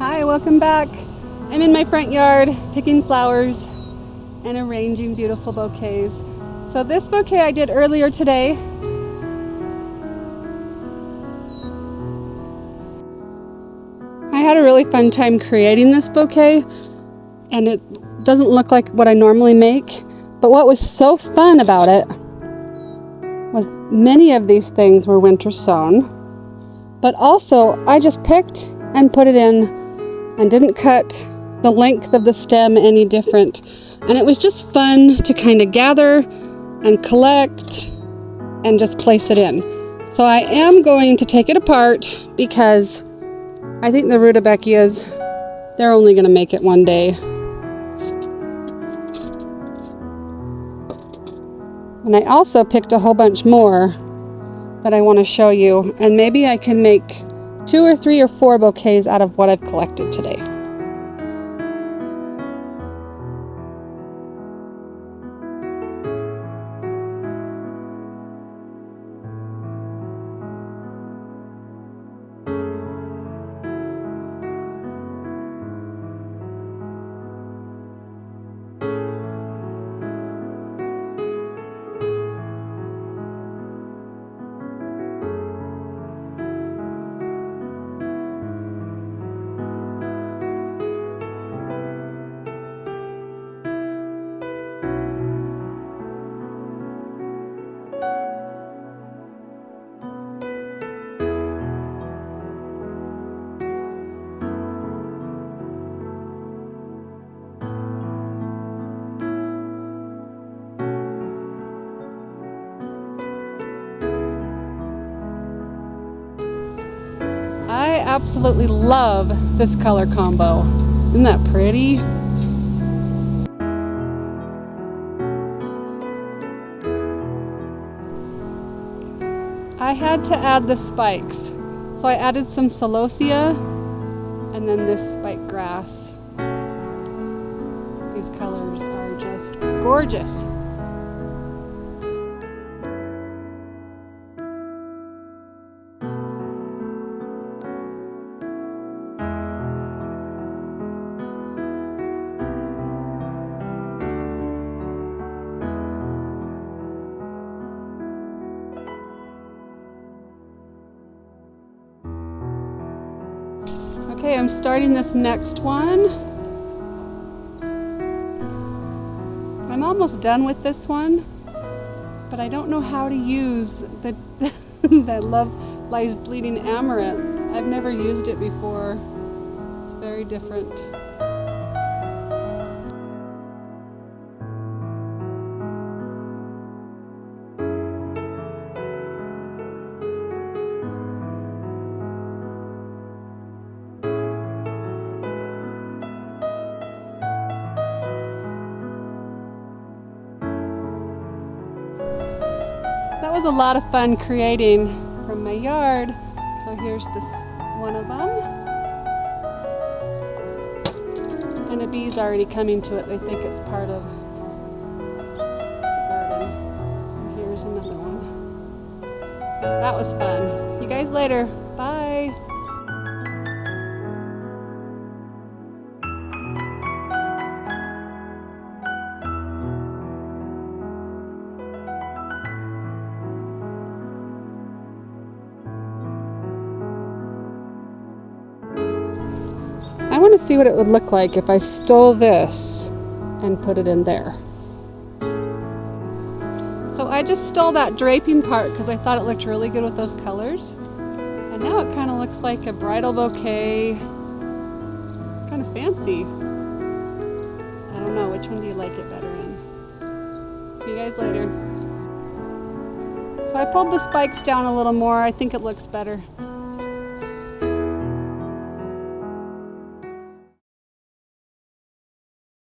Hi, welcome back. I'm in my front yard picking flowers and arranging beautiful bouquets. So this bouquet I did earlier today. I had a really fun time creating this bouquet, and it doesn't look like what I normally make, but what was so fun about it was many of these things were winter sown, but also I just picked and put it in and didn't cut the length of the stem any different. And it was just fun to kind of gather and collect and just place it in. So I am going to take it apart because I think the rudbeckias, they're only going to make it one day. And I also picked a whole bunch more that I want to show you, and maybe I can make 2 or 3 or 4 bouquets out of what I've collected today. I absolutely love this color combo. Isn't that pretty? I had to add the spikes, so I added some celosia and then this spike grass. These colors are just gorgeous. Okay, I'm starting this next one. I'm almost done with this one, but I don't know how to use the the Love Lies Bleeding Amaranth. I've never used it before. It's very different. That was a lot of fun creating from my yard. So here's this one of them. And a bee's already coming to it. They think it's part of the garden. And here's another one. That was fun. See you guys later. Bye. I want to see what it would look like if I stole this and put it in there. So I just stole that draping part because I thought it looked really good with those colors. And now it kind of looks like a bridal bouquet. Kind of fancy. I don't know, which one do you like it better in? See you guys later. So I pulled the spikes down a little more. I think it looks better.